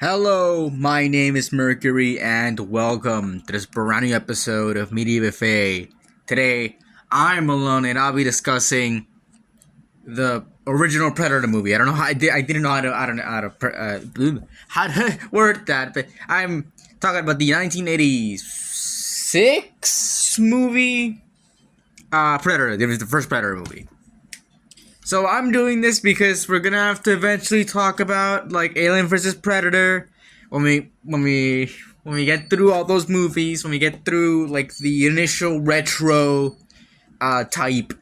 Hello, my name is Mercury, and welcome to this brand new episode of Media Buffet. Today, I'm alone, and I'll be discussing the original Predator movie. I don't know how I didn't know how to I don't know how to word that, but I'm talking about the 1986 movie, Predator. It was the first Predator movie. So I'm doing this because we're gonna have to eventually talk about like Alien versus Predator when we get through all those movies, when we get through like the initial retro type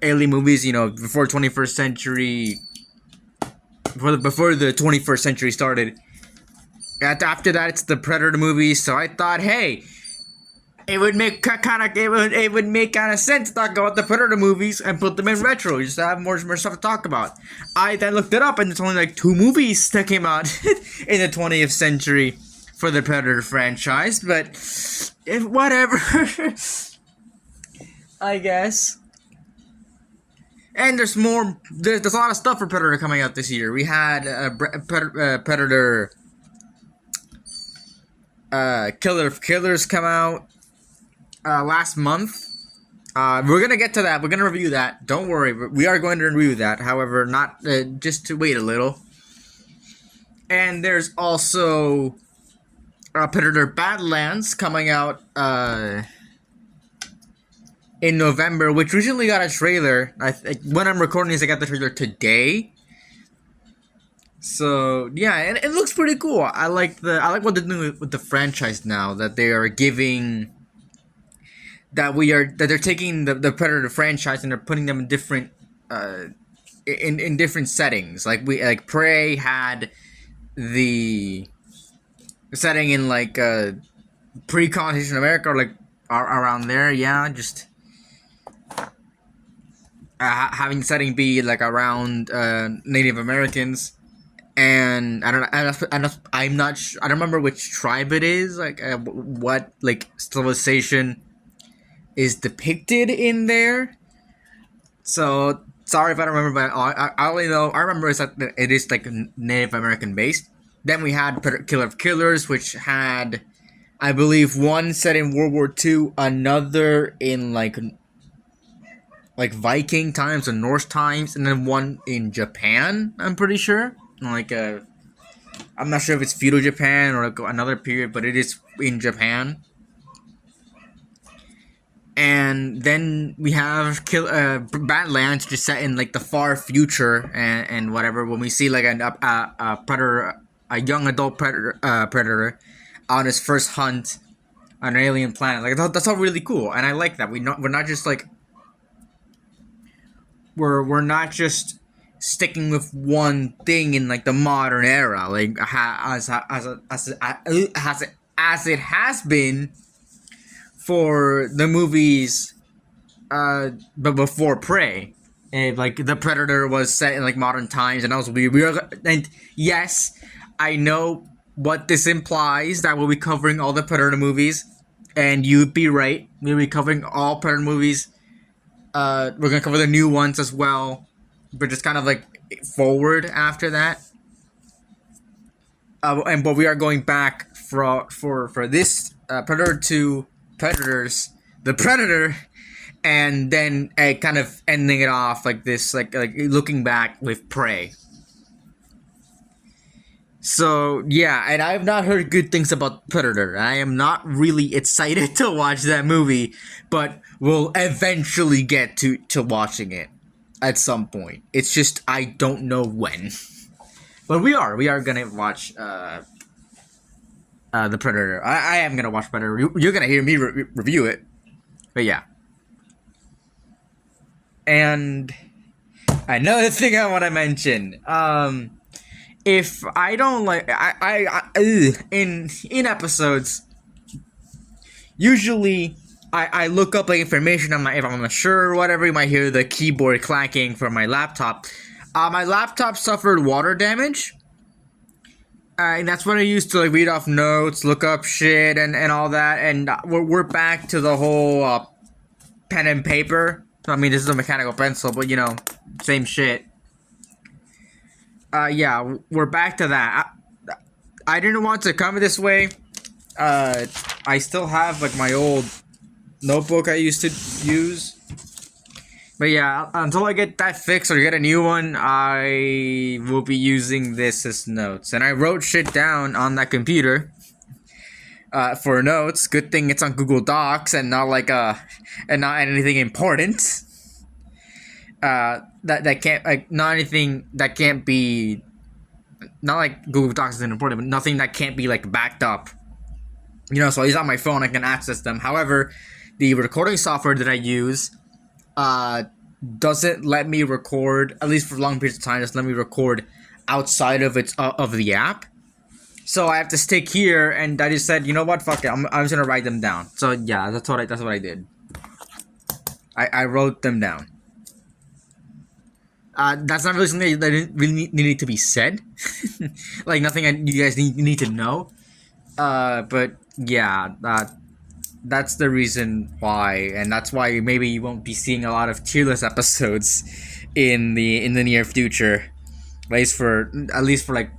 Alien movies, before 21st century, before the 21st century started. After that, it's the Predator movies. So I thought, hey, it would make kind of sense to talk about the Predator movies and put them in retro, just to have more stuff to talk about. I then looked it up, and it's only like 2 movies that came out in the 20th century for the Predator franchise. But whatever, I guess. And there's more. There's a lot of stuff for Predator coming out this year. We had Predator Killers come out last month. We're gonna get to that. We're gonna review that. Don't worry, we are going to review that. However, not just to wait a little. And there's also Predator Badlands coming out in November, which recently got a trailer. When I'm recording this, I got the trailer today. So yeah, and it looks pretty cool. I like what they're doing with the franchise now. That they are giving. That they're taking the Predator franchise and they're putting them in different in different settings. Like Prey had the setting in like pre-colonization America, or like around there. Yeah, just having the setting be like around Native Americans. And I'm not sure. I don't remember which tribe it is. Like what like civilization is depicted in there. So sorry if I don't remember, but I only know I remember is that it is like Native American based. Then we had Killer of Killers, which had, I believe, one set in World War II, another in like Viking times or Norse times, and then one in Japan. I'm pretty sure. I'm not sure if it's feudal Japan or like another period, but it is in Japan. And then we have Badlands, just set in like the far future and whatever. When we see like a predator, a young adult predator, on his first hunt on an alien planet, like that's all really cool, and I like that. We're not just like we're not just sticking with one thing in like the modern era, like as it has been for the movies, but before Prey, and like the Predator was set in like modern times, and also and yes, I know what this implies, that we'll be covering all the Predator movies, and you'd be right, we'll be covering all Predator movies. We're gonna cover the new ones as well, but just kind of like forward after that. But we are going back for this Predator 2. Predators, the Predator, and then kind of ending it off like this, like looking back with Prey. So yeah, and I have not heard good things about Predator. I am not really excited to watch that movie, but we'll eventually get to watching it at some point. It's just I don't know when, but we are gonna watch the Predator. I am gonna watch Predator. You're gonna hear me review it, but yeah. And another thing I want to mention, if I don't like, in episodes, usually I look up like information on if I'm not sure or whatever. You might hear the keyboard clacking from my laptop. My laptop suffered water damage. And that's what I used to like read off notes, look up shit, and all that. And we're back to the whole pen and paper. I mean, this is a mechanical pencil, but same shit. Yeah, we're back to that. I didn't want to come this way. I still have like my old notebook I used to use. But yeah, until I get that fixed or get a new one, I will be using this as notes. And I wrote shit down on that computer for notes. Good thing it's on Google Docs and not like and not anything important. That can't like not anything that can't be, not like Google Docs isn't important, but nothing that can't be like backed up. You know, so it's on my phone, I can access them. However, the recording software that I use doesn't let me record, at least for long periods of time, doesn't let me record outside of the app. So I have to stick here, and I just said, you know what, fuck it, I'm just gonna write them down. So yeah, that's what I did. I wrote them down. That's not really something that didn't really needed to be said. Like nothing you guys need to know. But yeah, that's the reason why, and that's why maybe you won't be seeing a lot of tier list episodes in the near future. At least for like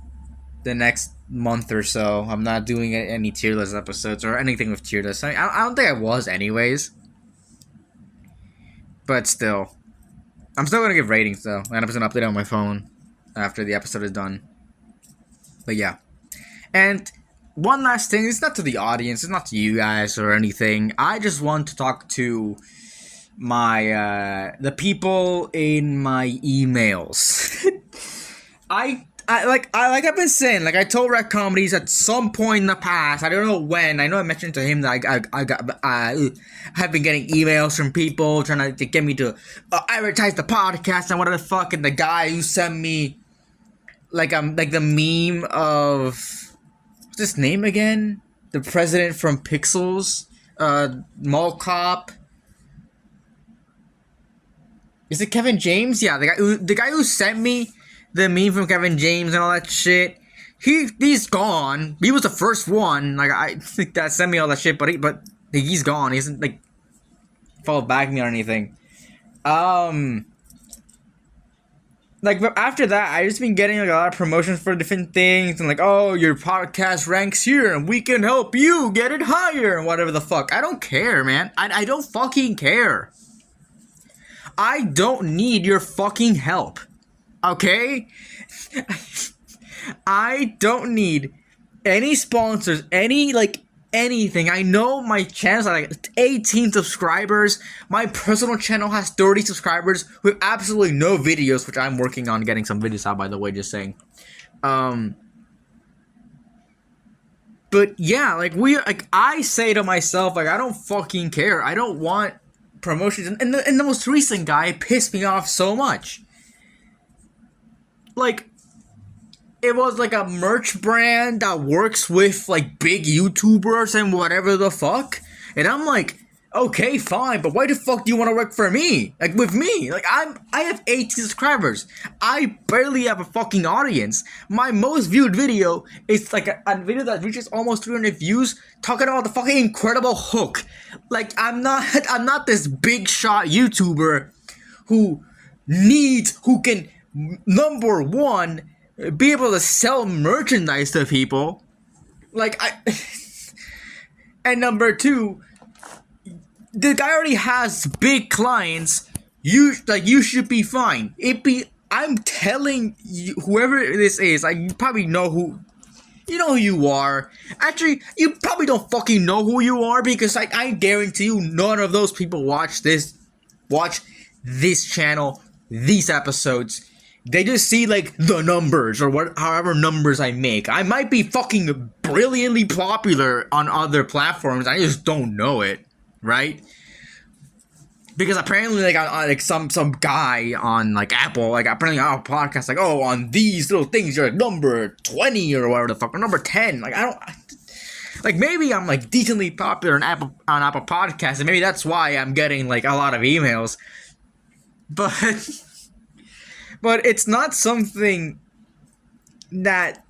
the next month or so. I'm not doing any tier list episodes or anything with tier list. I don't think I was anyways. But still, I'm still gonna give ratings though, and I'm just gonna update it on my phone after the episode is done. But yeah, and one last thing, it's not to the audience, it's not to you guys or anything. I just want to talk to my the people in my emails. Like I've been saying, like I told Rec Comedies at some point in the past, I don't know when. I know I mentioned to him that I have been getting emails from people trying to get me to advertise the podcast and whatever the fuck. And the guy who sent me like the meme of, what's his name again? The president from Pixels, Mall Cop. Is it Kevin James? Yeah, the guy who sent me the meme from Kevin James and all that shit. He's gone. He was the first one. Like I think that sent me all that shit, but he's gone. He hasn't like followed back me or anything. Like, but after that, I just been getting like a lot of promotions for different things, and like, oh, your podcast ranks here, and we can help you get it higher, and whatever the fuck. I don't care, man. I don't fucking care. I don't need your fucking help. Okay? I don't need any sponsors, anything. I know my channels are like 18 subscribers. My personal channel has 30 subscribers with absolutely no videos, which I'm working on getting some videos out, by the way, just saying. But yeah, I say to myself, like, I don't fucking care. I don't want promotions. And the most recent guy pissed me off so much. Like, it was like a merch brand that works with like big YouTubers and whatever the fuck. And I'm like, okay, fine, but why the fuck do you want to work for me? Like with me? Like I have 18 subscribers. I barely have a fucking audience. My most viewed video is like a video that reaches almost 300 views talking about the fucking Incredible Hulk. Like I'm not this big shot YouTuber who can, number one, be able to sell merchandise to people, and number two, the guy already has big clients. You should be fine. I'm telling you, whoever this is, you probably know who. You know who you are. Actually, you probably don't fucking know who you are, because I guarantee you none of those people watch this channel, these episodes. They just see like the numbers or however numbers I make. I might be fucking brilliantly popular on other platforms. I just don't know it, right? Because apparently, like some guy on like Apple, like apparently on a podcast, like, oh, on these little things you're number 20 or whatever the fuck, or number 10. Like I don't. Like maybe I'm like decently popular on Apple Podcasts, and maybe that's why I'm getting like a lot of emails. But it's not something that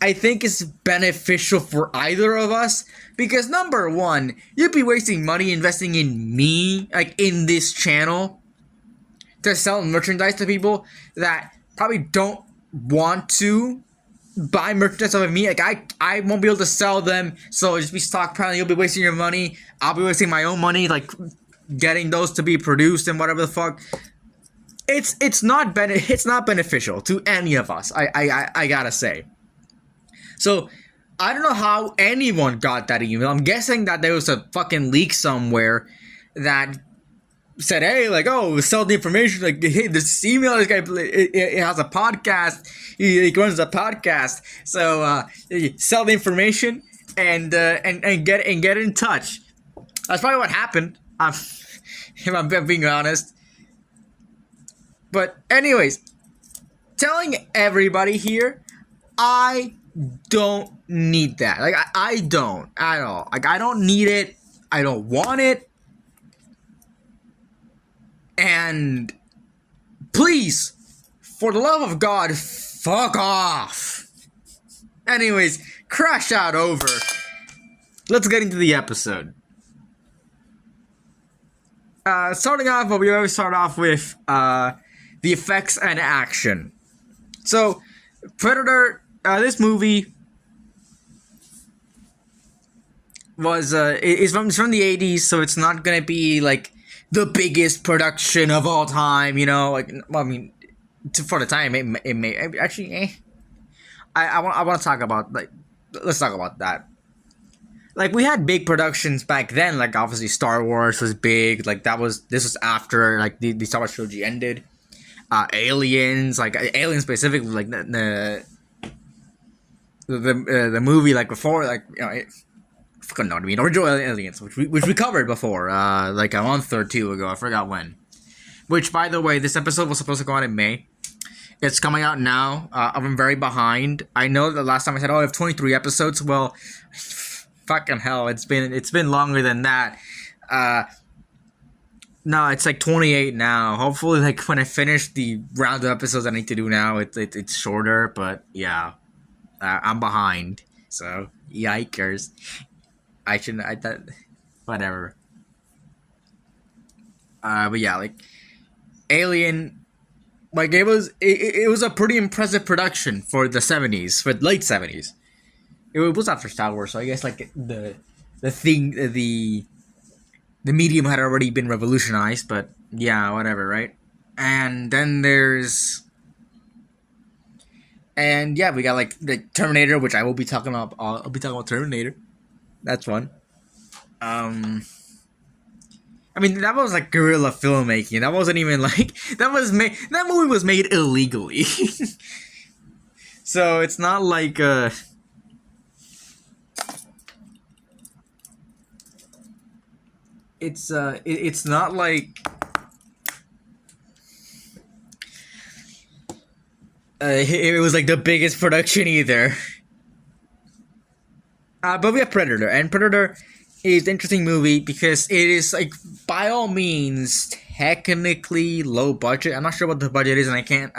I think is beneficial for either of us. Because number one, you'd be wasting money investing in me, like in this channel, to sell merchandise to people that probably don't want to buy merchandise off of me. Like I won't be able to sell them, so it'll just be stockpiling. You'll be wasting your money. I'll be wasting my own money, like getting those to be produced and whatever the fuck. It's not beneficial to any of us. I gotta say. So I don't know how anyone got that email. I'm guessing that there was a fucking leak somewhere that said, hey, like, oh, sell the information. Like, hey, this email, this guy, it has a podcast. He runs a podcast. So sell the information and get in touch. That's probably what happened. If I'm being honest. But anyways, telling everybody here, I don't need that. Like, I don't at all. Like, I don't need it. I don't want it. And please, for the love of God, fuck off. Anyways, crash out over. Let's get into the episode. Starting off, well, we always start off with the effects and action. So, Predator, this movie was it's from the 80s, so it's not gonna be like the biggest production of all time, you know. Like, well, I mean, for the time, it may actually. I want to talk about, like, let's talk about that. Like, we had big productions back then. Like, obviously, Star Wars was big. Like, this was after, like, the Star Wars trilogy ended. Aliens, like Aliens specifically, like the movie, like before, like, you know, I fucking know what I mean. Original Aliens, which we covered before, like a month or two ago. I forgot when. Which, by the way, this episode was supposed to go out in May. It's coming out now. I'm very behind. I know that last time I said, oh, I have 23 episodes. Well, fucking hell, it's been longer than that. No, it's like 28 now. Hopefully, like, when I finish the round of episodes I need to do now, it's shorter. But yeah, I'm behind. So yikers. I thought, whatever. But yeah, like, Alien. Like, it was a pretty impressive production for the 70s, for late 70s. It was after Star Wars, so I guess, like, the medium had already been revolutionized, but yeah, whatever, right? And then we got, like, the Terminator, which I will be talking about. I'll be talking about Terminator. That's one. I mean, that was like guerrilla filmmaking. That wasn't even like that movie was made illegally. So it's not like it's not like it was like the biggest production either. But we have Predator, and Predator is an interesting movie because it is, like, by all means technically low budget. I'm not sure what the budget is, and I can't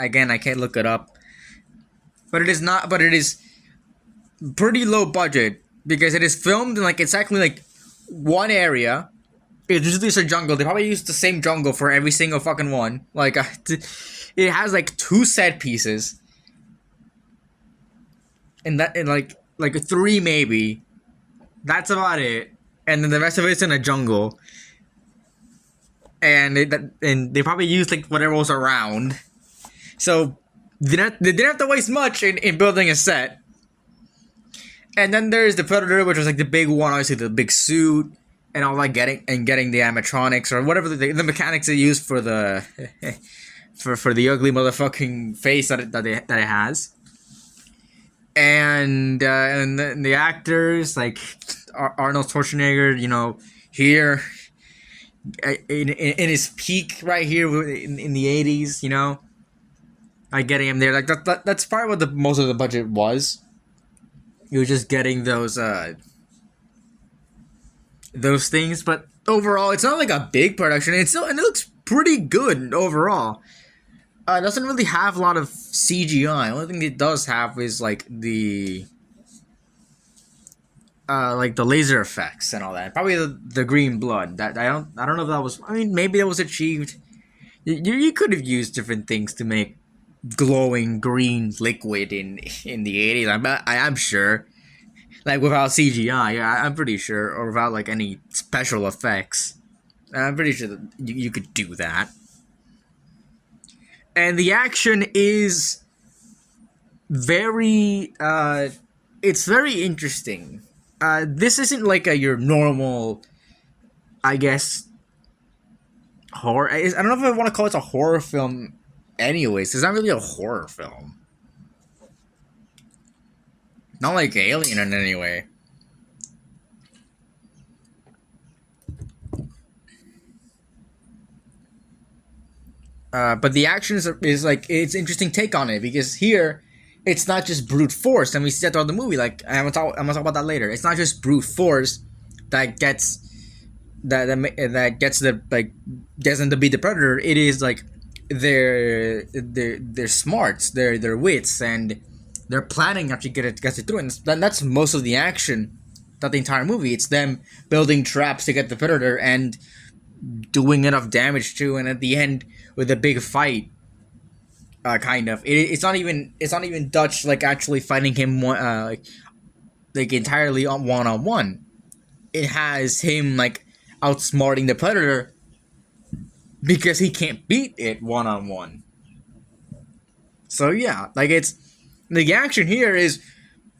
look it up. But it is pretty low budget because it is filmed in, like, exactly, like, one area. It's usually a jungle. They probably use the same jungle for every single fucking one. Like, it has, like, 2 set pieces, and like 3 maybe. That's about it. And then the rest of it's in a jungle. And they probably used, like, whatever was around. So they didn't have to waste much in building a set. And then there's the Predator, which was, like, the big one, obviously the big suit and all that, getting the animatronics or whatever the mechanics they use for the for the ugly motherfucking face that it has. And the actors, like Arnold Schwarzenegger, you know, here in his peak right here in the 80s, you know, like getting him there, like that's probably what most of the budget was. You were just getting those things, but overall, it's not like a big production. And it looks pretty good overall. It doesn't really have a lot of CGI. The only thing it does have is, like, the laser effects and all that. Probably the green blood. That I don't know if that was. I mean, maybe that was achieved. You could have used different things to make glowing green liquid in the 80s. I'm sure, like without CGI. Yeah, I'm pretty sure, or without like any special effects. I'm pretty sure that you could do that. And the action is very it's very interesting. This isn't like your normal, I guess, horror. I don't know if I want to call it a horror film. Anyways, it's not really a horror film. Not like Alien in any way. But the action is like it's interesting take on it because here it's not just brute force, and we see that throughout the movie. Like I'm gonna talk about that later. It's not just brute force that gets that gets the like gets them to be the predator. It is like their smarts, their wits, and their planning actually gets it through. And that's most of the action. That the entire movie. It's them building traps to get the predator and doing enough damage to, and at the end with a big fight. Kind of. It's not even Dutch like actually fighting him like entirely on one. It has him like outsmarting the predator because he can't beat it 1-on-1. So yeah, like it's the action here is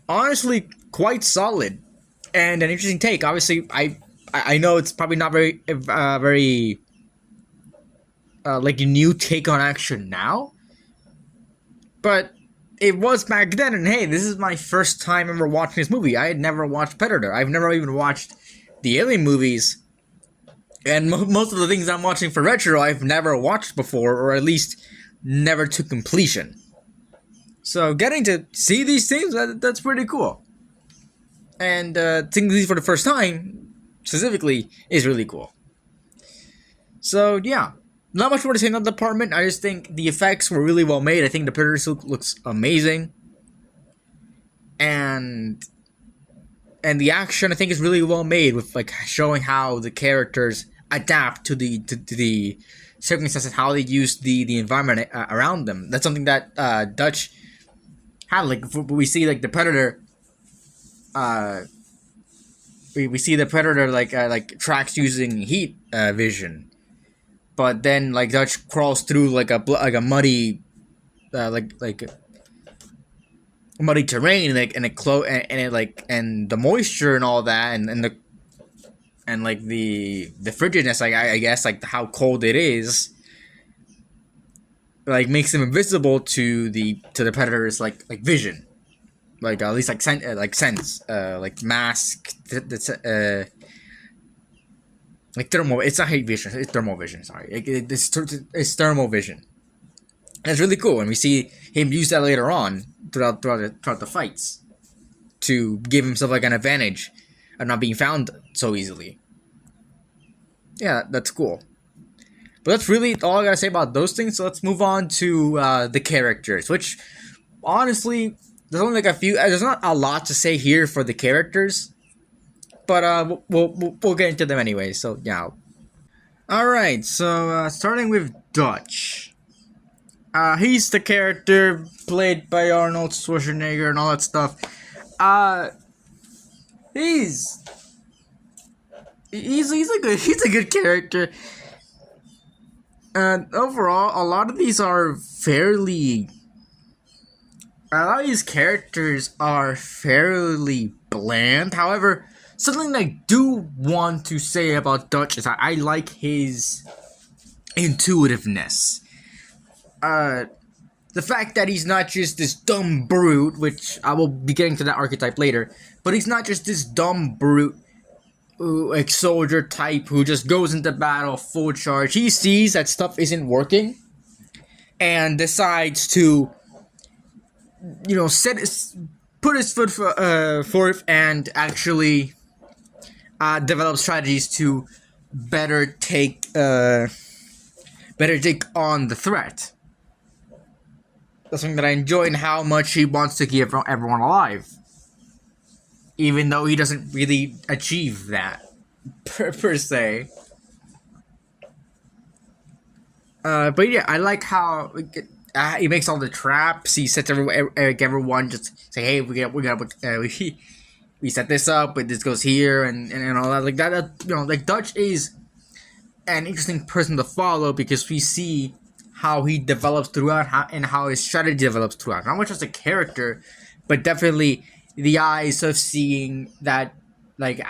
honestly quite solid and an interesting take. Obviously, I know it's probably not very like a new take on action now, but it was back then. And hey, this is my first time ever watching this movie. I had never watched Predator. I've never even watched the Alien movies, and most of the things I'm watching for retro I've never watched before, or at least never to completion. So getting to see these things, that's pretty cool. And seeing these for the first time, specifically, is really cool. So yeah, not much more to say in that department. I just think the effects were really well made. I think the Predator suit looks amazing, and the action I think is really well made with like showing how the characters adapt to the circumstances, how they use the environment around them. That's something that Dutch had. Like we see like the Predator. We see the Predator like tracks using heat vision, but then like Dutch crawls through like a muddy like muddy terrain, like and it like and the moisture and all that and like the frigidness, like I guess like how cold it is, like makes him invisible to the Predator's like vision. Like at least like sense, like mask, like thermal. It's not heat vision. It's thermal vision. Sorry, it's thermal vision. And it's really cool, and we see him use that later on throughout the fights to give himself like an advantage of not being found so easily. Yeah, that's cool. But that's really all I gotta say about those things. So let's move on to the characters, which honestly. There's only like a few. There's not a lot to say here for the characters, but we'll get into them anyway. So yeah. All right. So starting with Dutch, he's the character played by Arnold Schwarzenegger and all that stuff. He's a good character. And overall, a lot of these characters are fairly bland. However, something I do want to say about Dutch is I like his intuitiveness. The fact that he's not just this dumb brute, which I will be getting to that archetype later, but he's not just this dumb brute, like soldier type who just goes into battle full charge. He sees that stuff isn't working and decides to put his foot forth and actually develop strategies to better take on the threat. That's something that I enjoy, and how much he wants to keep everyone alive, even though he doesn't really achieve that per se. But yeah, I like how he makes all the traps. He sets everyone just say, hey, we set this up, but this goes here and all that. Like that, like Dutch is an interesting person to follow because we see how he develops throughout and how his strategy develops throughout. Not much as a character, but definitely the eyes of seeing that, like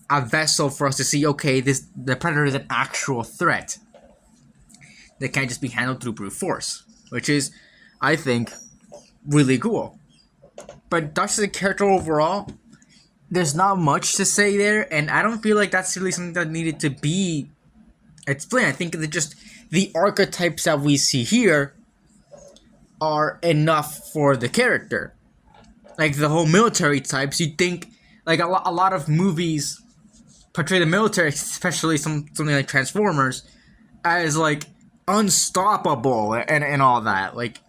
a vessel for us to see, okay, the Predator is an actual threat that can't just be handled through brute force, which is, I think, really cool. But Dutch as a character overall, there's not much to say there, and I don't feel like that's really something that needed to be explained. I think that just the archetypes that we see here are enough for the character. Like the whole military types, you'd think, like a lot of movies portray the military, especially something like Transformers, as like unstoppable and all that. Like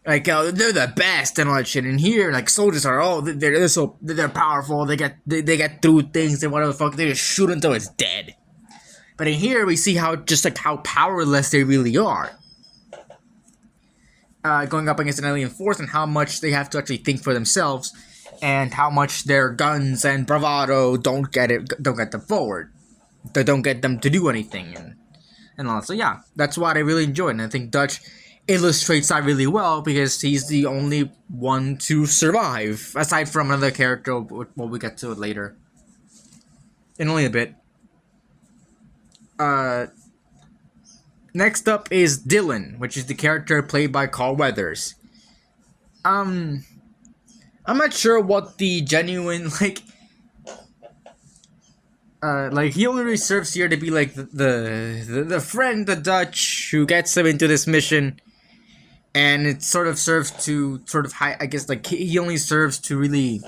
they're the best and all that shit. And here, like soldiers are they're powerful. They get through things and whatever the fuck. They just shoot until it's dead. But in here, we see how powerless they really are. Going up against an alien force and how much they have to actually think for themselves, and how much their guns and bravado don't get them forward. They don't get them to do anything and all that. So yeah, that's what I really enjoyed, and I think Dutch illustrates that really well because he's the only one to survive, aside from another character. Well, we get to it later in only a bit. Next up is Dylan, which is the character played by Carl Weathers. I'm not sure what the genuine, like he only really serves here to be like the friend, the Dutch, who gets him into this mission, and it sort of serves to I guess like he only serves to really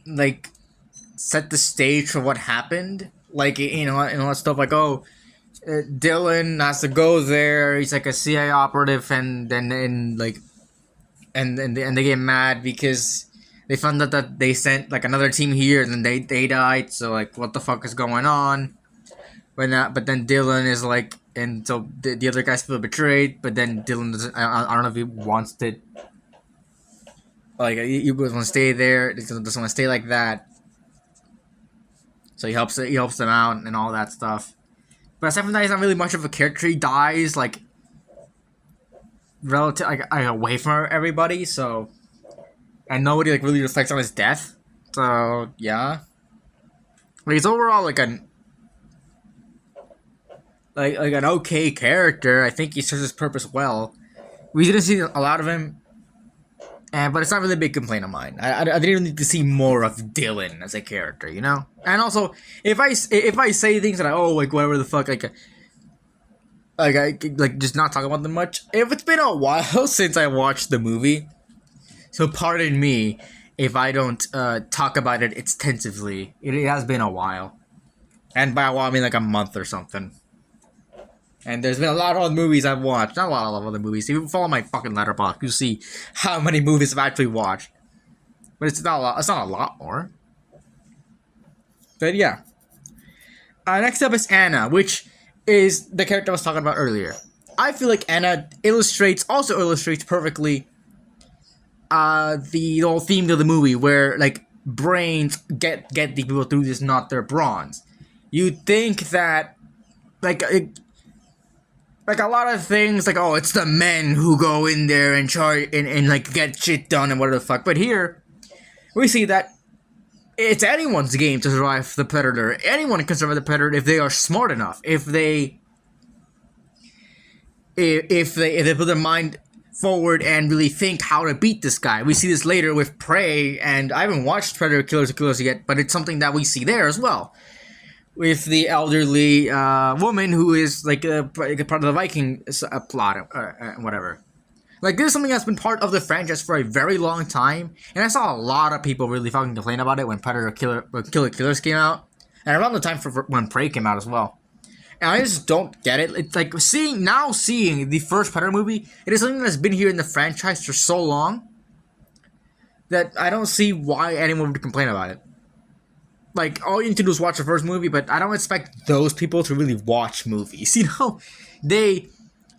like set the stage for what happened. Like, and all that stuff, like, Dylan has to go there, he's like a CIA operative, and then they get mad because they found out that they sent like another team here and then they died, so like what the fuck is going on? But then Dylan is like, and so the other guys feel betrayed, but then Dylan doesn't, I don't know if he wants to, like, he doesn't want to stay there, he doesn't want to stay like that. So he helps them out and all that stuff. But aside from that, he's not really much of a character. He dies like relative like away from everybody. So, and nobody like really reflects on his death. So yeah, like he's overall like an okay character. I think he serves his purpose well. We didn't see a lot of him. But it's not really a big complaint of mine. I didn't need to see more of Dylan as a character, you know? And also, if I say things that like whatever the fuck, I just not talk about them much. If it's been a while since I watched the movie, so pardon me if I don't talk about it extensively. It has been a while, and by a while I mean like a month or something. And there's been a lot of other movies I've watched. Not a lot of other movies. If you follow my fucking letterbox, you'll see how many movies I've actually watched. But it's not a lot. It's not a lot more. But yeah. Next up is Anna, which is the character I was talking about earlier. I feel like Anna also illustrates perfectly the whole theme of the movie, where like brains get the people through this, not their bronze. You'd think that like a lot of things, like, it's the men who go in there and charge and like get shit done and whatever the fuck. But here, we see that it's anyone's game to survive the Predator. Anyone can survive the Predator if they are smart enough. If they put their mind forward and really think how to beat this guy. We see this later with Prey, and I haven't watched Predator Killers yet, but it's something that we see there as well. With the elderly woman who is like a part of the Viking plot or whatever. Like, this is something that's been part of the franchise for a very long time, and I saw a lot of people really fucking complain about it when Killers came out, and around the time for when Prey came out as well. And I just don't get it. It's like seeing the first Predator movie. It is something that's been here in the franchise for so long that I don't see why anyone would complain about it. Like, all you need to do is watch the first movie, but I don't expect those people to really watch movies, you know?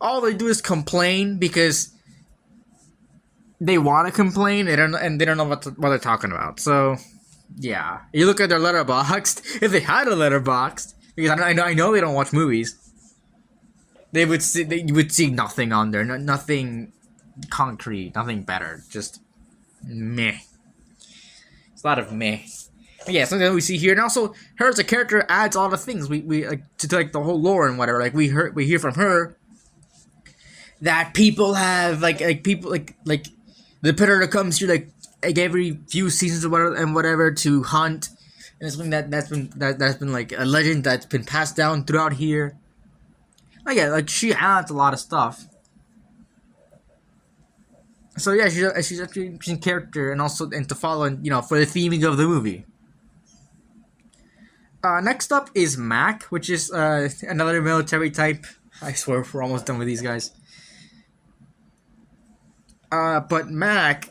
all they do is complain because they want to complain. They don't know what they're talking about. So, yeah, you look at their letterboxd. If they had a letterboxd, because I know they don't watch movies, you would see nothing on there. Nothing concrete, nothing better. Just meh. It's a lot of meh. But yeah, something that we see here, and also her as a character adds a lot of things. We like to like the whole lore and whatever. Like we hear from her that people have like people like the predator comes here like every few seasons or whatever to hunt, and it's something that's been like a legend that's been passed down throughout here. Like yeah, like she adds a lot of stuff. So yeah, she's actually an interesting character, and also to follow, and for the theming of the movie. Next up is Mac, which is another military type. I swear we're almost done with these guys. But Mac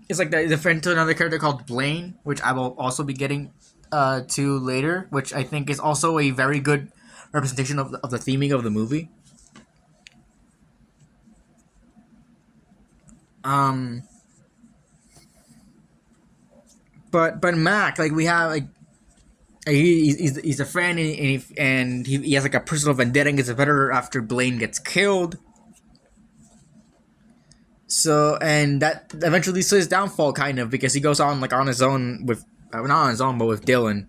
is like the friend to another character called Blaine, which I will also be getting to later, which I think is also a very good representation of the theming of the movie. But Mac, like we have like he's a friend, and he has like a personal vendetta against a predator after Blaine gets killed. So, and that eventually leads to his downfall, kind of, because he goes on like on his own with not on his own, but with Dylan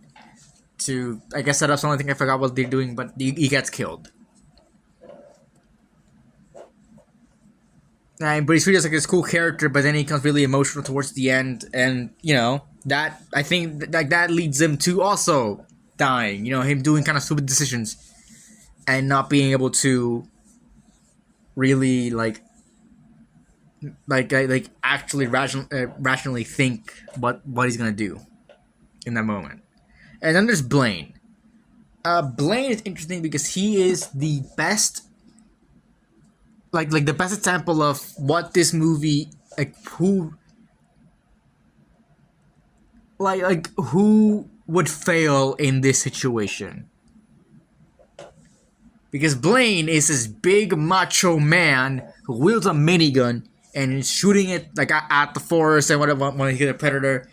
to, I guess, set up something. I think I forgot what they're doing, but he gets killed. But he's treated as like this cool character, but then he becomes really emotional towards the end, and that I think that leads him to also dying. Him doing kind of stupid decisions and not being able to really like actually rationally think what he's gonna do in that moment. And then there's Blaine. Blaine is interesting because he is the best. Like the best example of what this movie who would fail in this situation, because Blaine is this big macho man who wields a minigun and is shooting it like at the forest and whatever when he hit a predator,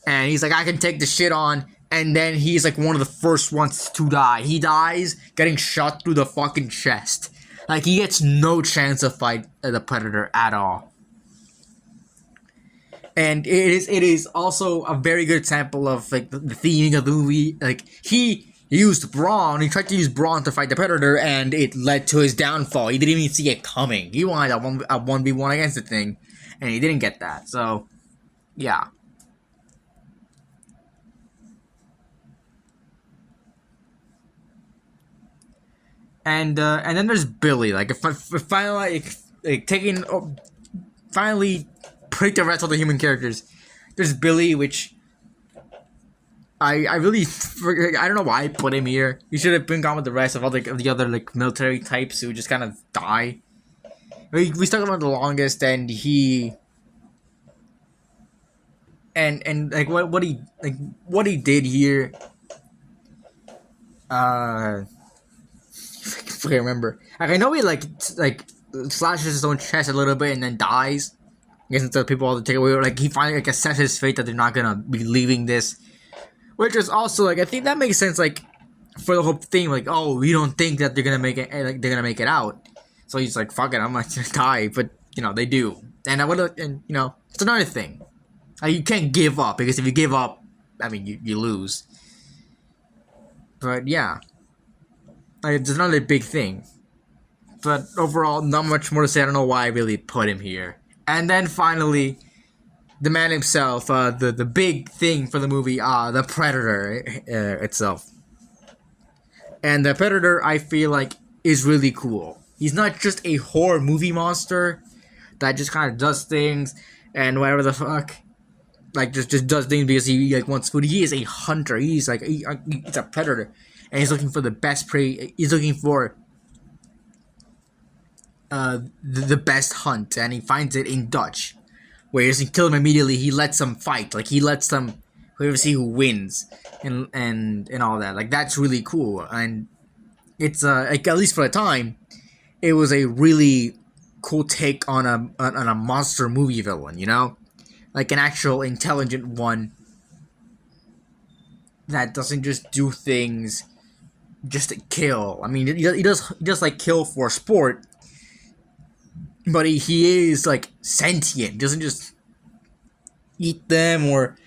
and he's like, I can take the shit on, and then he's like one of the first ones to die. He dies getting shot through the fucking chest. Like, he gets no chance to fight the predator at all. And it is also a very good example of like the theming of the movie. Like, he used brawn. He tried to use brawn to fight the predator, and it led to his downfall. He didn't even see it coming. He wanted a 1v1 against the thing, and he didn't get that. So, yeah. And then there's Billy. Like, finally, finally break the rest of the human characters. There's Billy, which I really I don't know why I put him here. He should have been gone with the rest of all the other like military types who just kind of die. We stuck him on the longest, and he and like what he did here. I can't remember. Like, I know he like slashes his own chest a little bit and then dies. I guess instead of people all to take away, like he finally like accepts his fate that they're not gonna be leaving this, which is also like I think that makes sense like for the whole thing. Like, oh, we don't think that they're gonna make it, like they're gonna make it out. So he's like, fuck it, I'm gonna die. But they do, and I would, and it's another thing. Like, you can't give up, because if you give up, I mean you lose. But yeah. It's another big thing. But overall, not much more to say. I don't know why I really put him here. And then finally, the man himself, the big thing for the movie, the Predator itself. And the Predator, I feel like, is really cool. He's not just a horror movie monster that just kind of does things and whatever the fuck. Like, just does things because he like wants food. He is a hunter. He's like, he's a predator. And he's looking for the best prey. He's looking for the best hunt, and he finds it in Dutch, where he doesn't kill him immediately. He lets them fight. Like, he lets them whoever see who wins, and all that. Like, that's really cool, and it's like, at least for the time, it was a really cool take on a monster movie villain, you know, like an actual intelligent one that doesn't just do things just to kill. I mean, he does like kill for sport, but he is like sentient. He doesn't just eat them or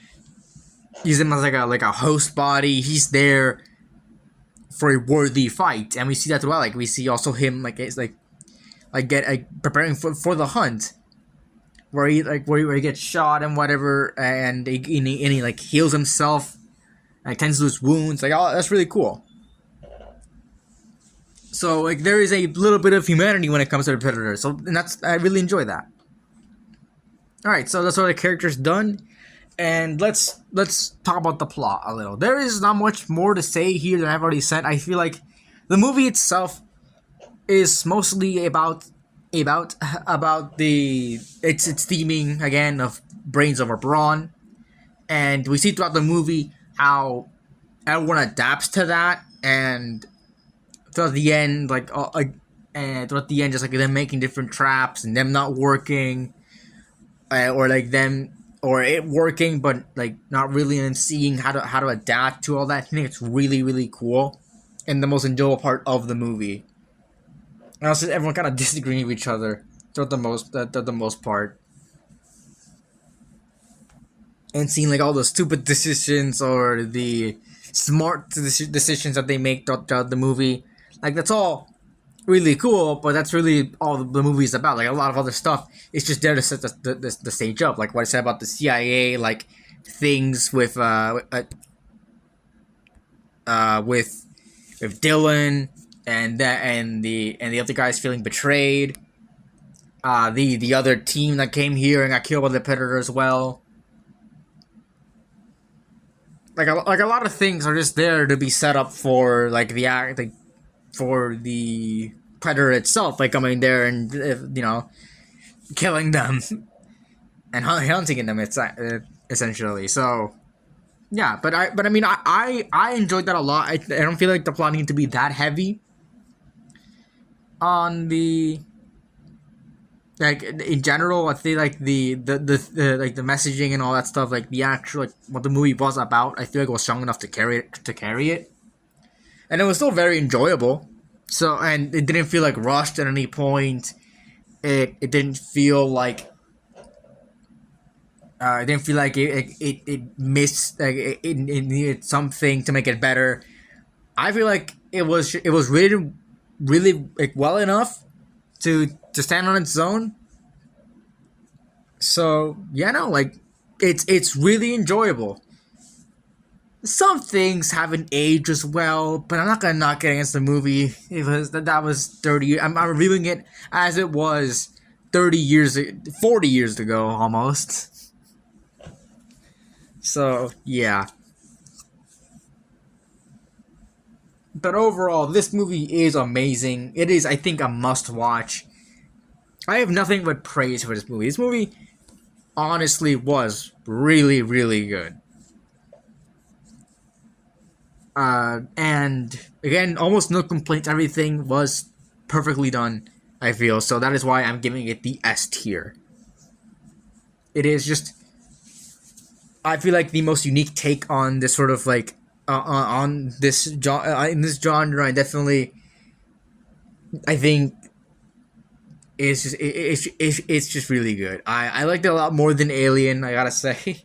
use them as like a host body. He's there for a worthy fight, and we see that throughout. Like we see also him like it's like preparing for the hunt, where he gets shot and whatever, and he like heals himself, like tends to his wounds. Like, oh, that's really cool. So like there is a little bit of humanity when it comes to the Predator. So and I really enjoy that. All right, so that's all the characters done, and let's talk about the plot a little. There is not much more to say here than I've already said. I feel like the movie itself is mostly about the its theming again of brains over brawn, and we see throughout the movie how everyone adapts to that, and throughout the end, and throughout the end, just like them making different traps and them not working, or like them or it working but like not really, and seeing how to adapt to all that. I think it's really really cool and the most enjoyable part of the movie. And also everyone kind of disagreeing with each other throughout the most part, and seeing like all the stupid decisions or the smart decisions that they make throughout the movie. Like that's all really cool, but that's really all the movie is about. Like a lot of other stuff, it's just there to set the stage up. Like what I said about the CIA, like things with Dylan and the other guys feeling betrayed. The other team that came here and got killed by the Predator as well. Like a lot of things are just there to be set up for like for the Predator itself, like coming there and killing them and hunting them. It's essentially so. Yeah, but I mean I enjoyed that a lot. I don't feel like the plot needed to be that heavy on the like in general. I feel like the like the messaging and all that stuff, like the actual like what the movie was about, I feel like it was strong enough to carry it, and it was still very enjoyable. So and it didn't feel like rushed at any point. It didn't feel like it missed, like it needed something to make it better. I feel like it was really really like well enough to stand on its own. So yeah, no, like it's really enjoyable. Some things haven't aged as well, but I'm not gonna knock it against the movie. It was that was 30. I'm reviewing it as it was 40 years ago almost. So yeah. But overall, this movie is amazing. It is, I think, a must-watch. I have nothing but praise for this movie. This movie honestly was really, really good. And again, almost no complaints. Everything was perfectly done, I feel. So that is why I'm giving it the S tier. It is just, I feel like the most unique take on this sort of like on this in this genre, and definitely, I think it's just really good. I liked it a lot more than Alien, I gotta say.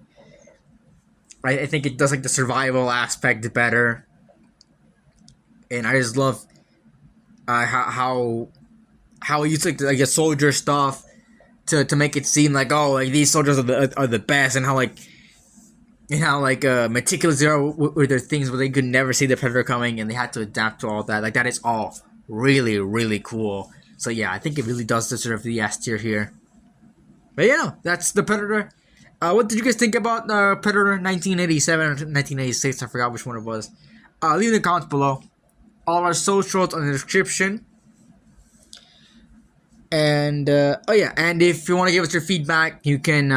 I think it does like the survival aspect better, and I just love how it used like the soldier stuff to make it seem like, oh, like these soldiers are the best, and how meticulous they are with their things, where they could never see the Predator coming and they had to adapt to all that. Like that is all really really cool. So yeah, I think it really does deserve the S tier here. But yeah, that's the Predator. What did you guys think about Predator 1987 or 1986? I forgot which one it was. Leave in the comments below. All our socials in the description. And and if you want to give us your feedback, you can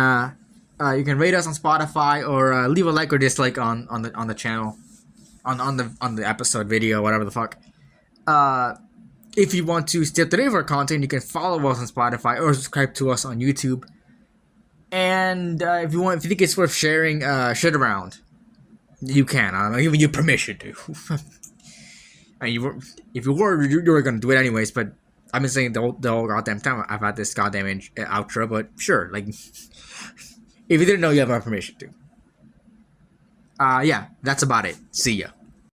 rate us on Spotify, or leave a like or dislike on the channel, on the episode video, whatever the fuck. If you want to stay up to date with our content, you can follow us on Spotify or subscribe to us on YouTube. And if you think it's worth sharing, share it around. You can. I'm giving you permission to. I mean, if you were gonna do it anyways, but I've been saying the whole goddamn time I've had this goddamn outro. But sure, like, if you didn't know, you have our permission to. Yeah, that's about it. See ya.